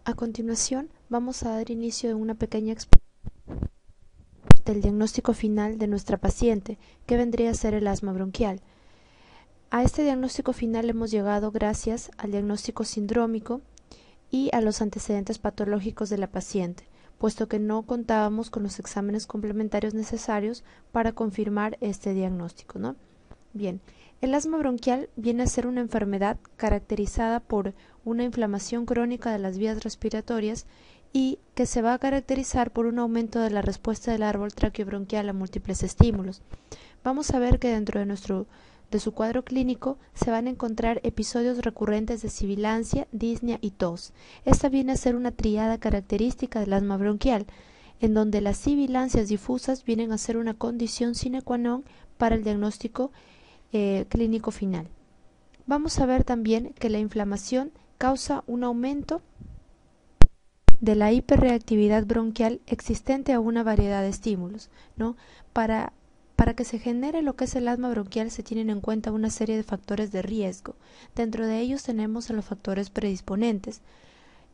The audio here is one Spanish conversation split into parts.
A continuación, vamos a dar inicio a una pequeña explicación del diagnóstico final de nuestra paciente, que vendría a ser el asma bronquial. A este diagnóstico final hemos llegado gracias al diagnóstico sindrómico y a los antecedentes patológicos de la paciente, puesto que no contábamos con los exámenes complementarios necesarios para confirmar este diagnóstico, ¿no? Bien, el asma bronquial viene a ser una enfermedad caracterizada por una inflamación crónica de las vías respiratorias y que se va a caracterizar por un aumento de la respuesta del árbol traqueobronquial a múltiples estímulos. Vamos a ver que dentro de su cuadro clínico se van a encontrar episodios recurrentes de sibilancia, disnea y tos. Esta viene a ser una tríada característica del asma bronquial, en donde las sibilancias difusas vienen a ser una condición sine qua non para el diagnóstico clínico final. Vamos a ver también que la inflamación causa un aumento de la hiperreactividad bronquial existente a una variedad de estímulos, ¿no? Para que se genere lo que es el asma bronquial se tienen en cuenta una serie de factores de riesgo. Dentro de ellos tenemos a los factores predisponentes.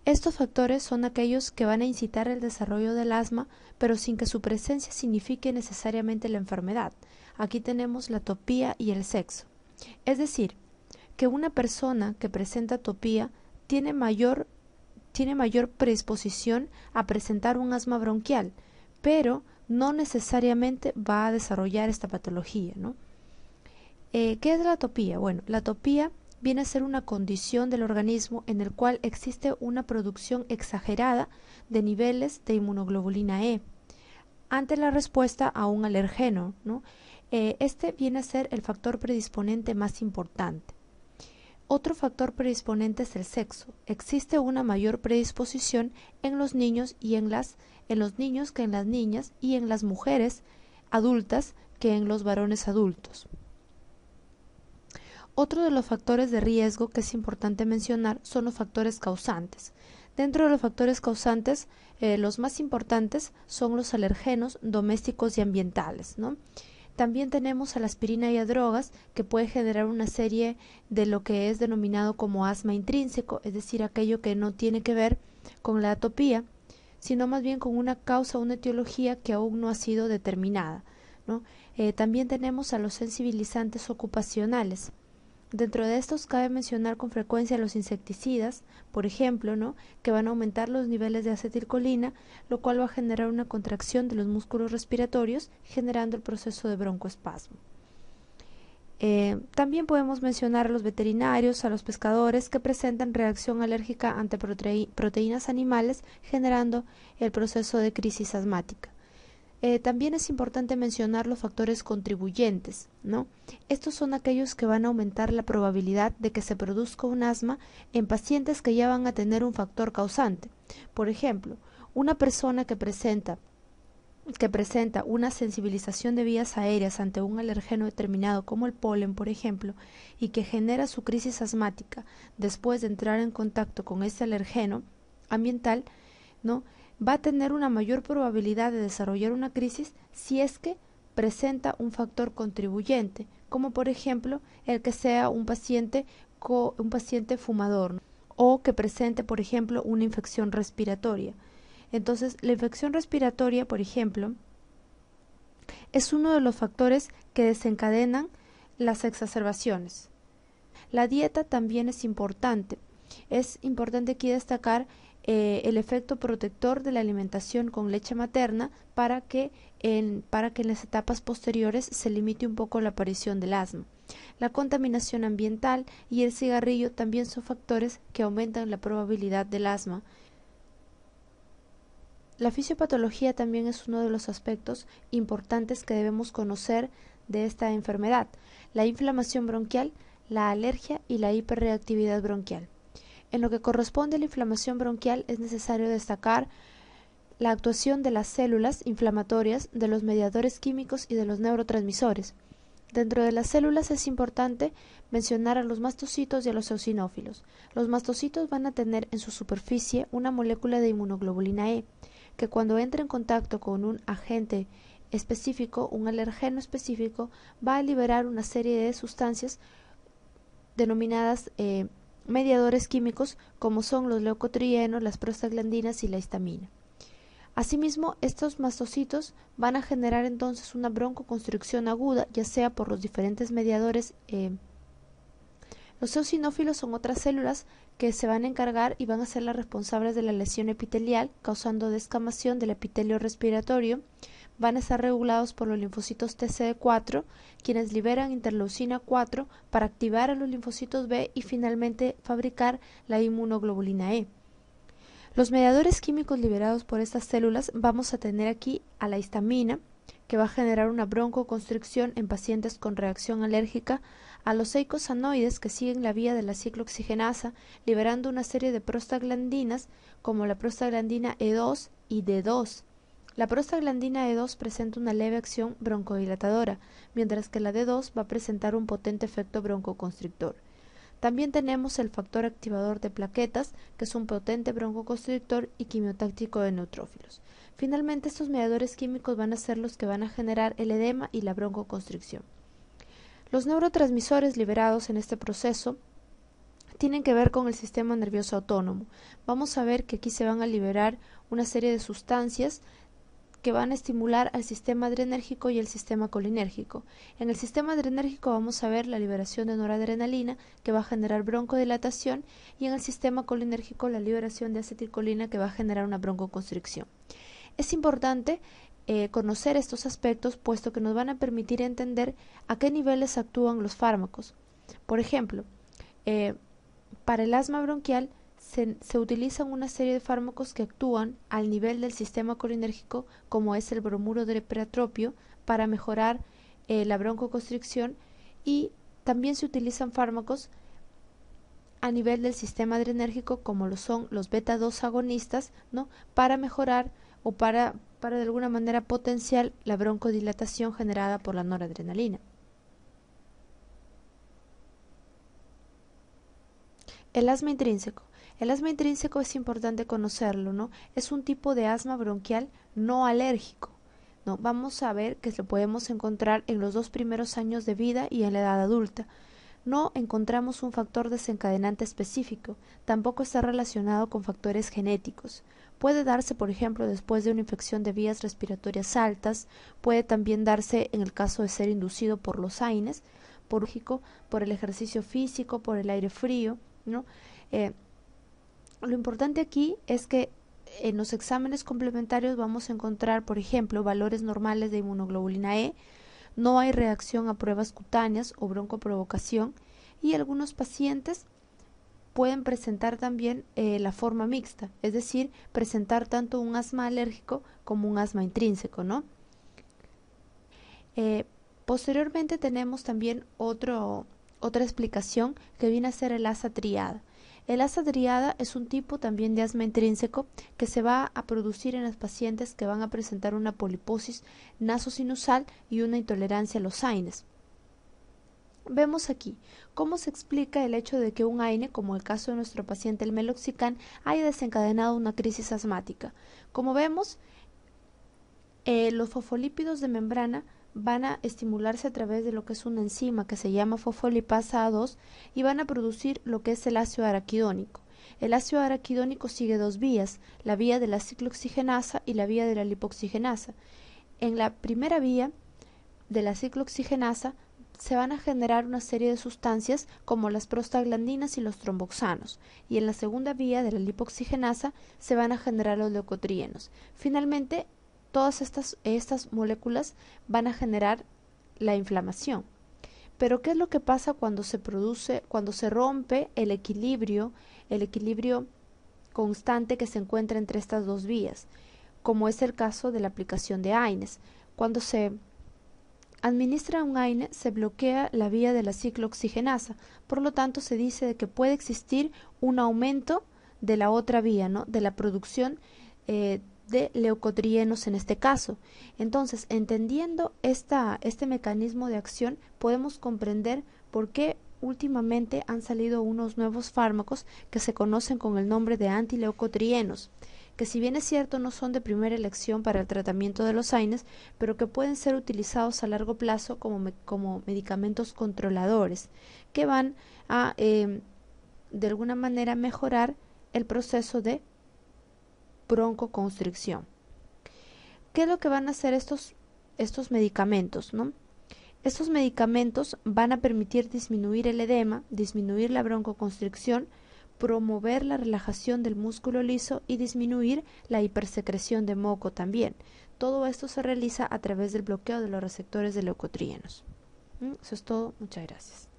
Estos factores son aquellos que van a incitar el desarrollo del asma, pero sin que su presencia signifique necesariamente la enfermedad. Aquí tenemos la atopía y el sexo. Es decir, que una persona que presenta atopía tiene mayor predisposición a presentar un asma bronquial, pero no necesariamente va a desarrollar esta patología, ¿no? ¿Qué es la atopía? Bueno, la atopía viene a ser una condición del organismo en el cual existe una producción exagerada de niveles de inmunoglobulina E ante la respuesta a un alergeno, ¿no? Este viene a ser el factor predisponente más importante. Otro factor predisponente es el sexo. Existe una mayor predisposición en los niños que en las niñas y en las mujeres adultas que en los varones adultos. Otro de los factores de riesgo que es importante mencionar son los factores causantes. Dentro de los factores causantes, los más importantes son los alergenos domésticos y ambientales, ¿no? También tenemos a la aspirina y a drogas, que puede generar una serie de lo que es denominado como asma intrínseco, es decir, aquello que no tiene que ver con la atopía, sino más bien con una causa, una etiología que aún no ha sido determinada, ¿no? También tenemos a los sensibilizantes ocupacionales. Dentro de estos cabe mencionar con frecuencia los insecticidas, por ejemplo, ¿no? Que van a aumentar los niveles de acetilcolina, lo cual va a generar una contracción de los músculos respiratorios, generando el proceso de broncoespasmo. También podemos mencionar a los veterinarios, a los pescadores que presentan reacción alérgica ante proteínas animales, generando el proceso de crisis asmática. También es importante mencionar los factores contribuyentes, ¿no? Estos son aquellos que van a aumentar la probabilidad de que se produzca un asma en pacientes que ya van a tener un factor causante. Por ejemplo, una persona que presenta una sensibilización de vías aéreas ante un alergeno determinado como el polen, por ejemplo, y que genera su crisis asmática después de entrar en contacto con ese alergeno ambiental, ¿no? Va a tener una mayor probabilidad de desarrollar una crisis si es que presenta un factor contribuyente, como por ejemplo el que sea un paciente fumador, ¿no? O que presente, por ejemplo, una infección respiratoria. Entonces, la infección respiratoria, por ejemplo, es uno de los factores que desencadenan las exacerbaciones. La dieta también es importante. Es importante aquí destacar el efecto protector de la alimentación con leche materna para que en las etapas posteriores se limite un poco la aparición del asma. La contaminación ambiental y el cigarrillo también son factores que aumentan la probabilidad del asma. La fisiopatología también es uno de los aspectos importantes que debemos conocer de esta enfermedad: la inflamación bronquial, la alergia y la hiperreactividad bronquial. En lo que corresponde a la inflamación bronquial es necesario destacar la actuación de las células inflamatorias, de los mediadores químicos y de los neurotransmisores. Dentro de las células es importante mencionar a los mastocitos y a los eosinófilos. Los mastocitos van a tener en su superficie una molécula de inmunoglobulina E, que cuando entra en contacto con un agente específico, un alergeno específico, va a liberar una serie de sustancias denominadas mediadores químicos como son los leucotrienos, las prostaglandinas y la histamina. Asimismo, estos mastocitos van a generar entonces una broncoconstricción aguda, ya sea por los diferentes mediadores. Los eosinófilos son otras células que se van a encargar y van a ser las responsables de la lesión epitelial, causando descamación del epitelio respiratorio. Van a estar regulados por los linfocitos TCD4, quienes liberan interleucina 4 para activar a los linfocitos B y finalmente fabricar la inmunoglobulina E. Los mediadores químicos liberados por estas células vamos a tener aquí a la histamina, que va a generar una broncoconstricción en pacientes con reacción alérgica, a los eicosanoides que siguen la vía de la ciclooxigenasa, liberando una serie de prostaglandinas como la prostaglandina E2 y D2. La prostaglandina E2 presenta una leve acción broncodilatadora, mientras que la D2 va a presentar un potente efecto broncoconstrictor. También tenemos el factor activador de plaquetas, que es un potente broncoconstrictor y quimiotáctico de neutrófilos. Finalmente, estos mediadores químicos van a ser los que van a generar el edema y la broncoconstricción. Los neurotransmisores liberados en este proceso tienen que ver con el sistema nervioso autónomo. Vamos a ver que aquí se van a liberar una serie de sustancias que van a estimular al sistema adrenérgico y el sistema colinérgico. En el sistema adrenérgico vamos a ver la liberación de noradrenalina, que va a generar broncodilatación, y en el sistema colinérgico la liberación de acetilcolina, que va a generar una broncoconstricción. Es importante conocer estos aspectos, puesto que nos van a permitir entender a qué niveles actúan los fármacos. Por ejemplo, para el asma bronquial se utilizan una serie de fármacos que actúan al nivel del sistema colinérgico, como es el bromuro de epratropio, para mejorar la broncoconstricción, y también se utilizan fármacos a nivel del sistema adrenérgico, como lo son los beta-2 agonistas, ¿no?, para mejorar o para de alguna manera potenciar la broncodilatación generada por la noradrenalina. El asma intrínseco. El asma intrínseco es importante conocerlo, ¿no? Es un tipo de asma bronquial no alérgico, ¿no? Vamos a ver que lo podemos encontrar en los 2 primeros años de vida y en la edad adulta. No encontramos un factor desencadenante específico, tampoco está relacionado con factores genéticos. Puede darse, por ejemplo, después de una infección de vías respiratorias altas, puede también darse en el caso de ser inducido por los AINES, por el ejercicio físico, por el aire frío, ¿no? Lo importante aquí es que en los exámenes complementarios vamos a encontrar, por ejemplo, valores normales de inmunoglobulina E, no hay reacción a pruebas cutáneas o broncoprovocación, y algunos pacientes pueden presentar también la forma mixta, es decir, presentar tanto un asma alérgico como un asma intrínseco, ¿no? Posteriormente tenemos también otra explicación que viene a ser el asa triada. El asa triada es un tipo también de asma intrínseco que se va a producir en los pacientes que van a presentar una poliposis nasosinusal y una intolerancia a los AINES. Vemos aquí cómo se explica el hecho de que un AINE, como el caso de nuestro paciente el meloxicam, haya desencadenado una crisis asmática. Como vemos, los fosfolípidos de membrana van a estimularse a través de lo que es una enzima que se llama fosfolipasa A2 y van a producir lo que es el ácido araquidónico. El ácido araquidónico sigue 2 vías, la vía de la ciclooxigenasa y la vía de la lipoxigenasa. En la primera vía de la ciclooxigenasa se van a generar una serie de sustancias como las prostaglandinas y los tromboxanos, y en la segunda vía de la lipoxigenasa se van a generar los leucotrienos. Finalmente, todas estas moléculas van a generar la inflamación. Pero ¿qué es lo que pasa cuando se rompe el equilibrio constante que se encuentra entre estas 2 vías? Como es el caso de la aplicación de AINES. Cuando se administra un AINE, se bloquea la vía de la ciclooxigenasa, por lo tanto se dice de que puede existir un aumento de la otra vía, ¿no?, de la producción de leucotrienos en este caso. Entonces, entendiendo este mecanismo de acción, podemos comprender por qué últimamente han salido unos nuevos fármacos que se conocen con el nombre de antileucotrienos, que si bien es cierto no son de primera elección para el tratamiento de los AINES, pero que pueden ser utilizados a largo plazo como medicamentos controladores, que van a de alguna manera mejorar el proceso de broncoconstricción. ¿Qué es lo que van a hacer estos medicamentos, ¿no? Estos medicamentos van a permitir disminuir el edema, disminuir la broncoconstricción, promover la relajación del músculo liso y disminuir la hipersecreción de moco también. Todo esto se realiza a través del bloqueo de los receptores de leucotrienos. Eso es todo. Muchas gracias.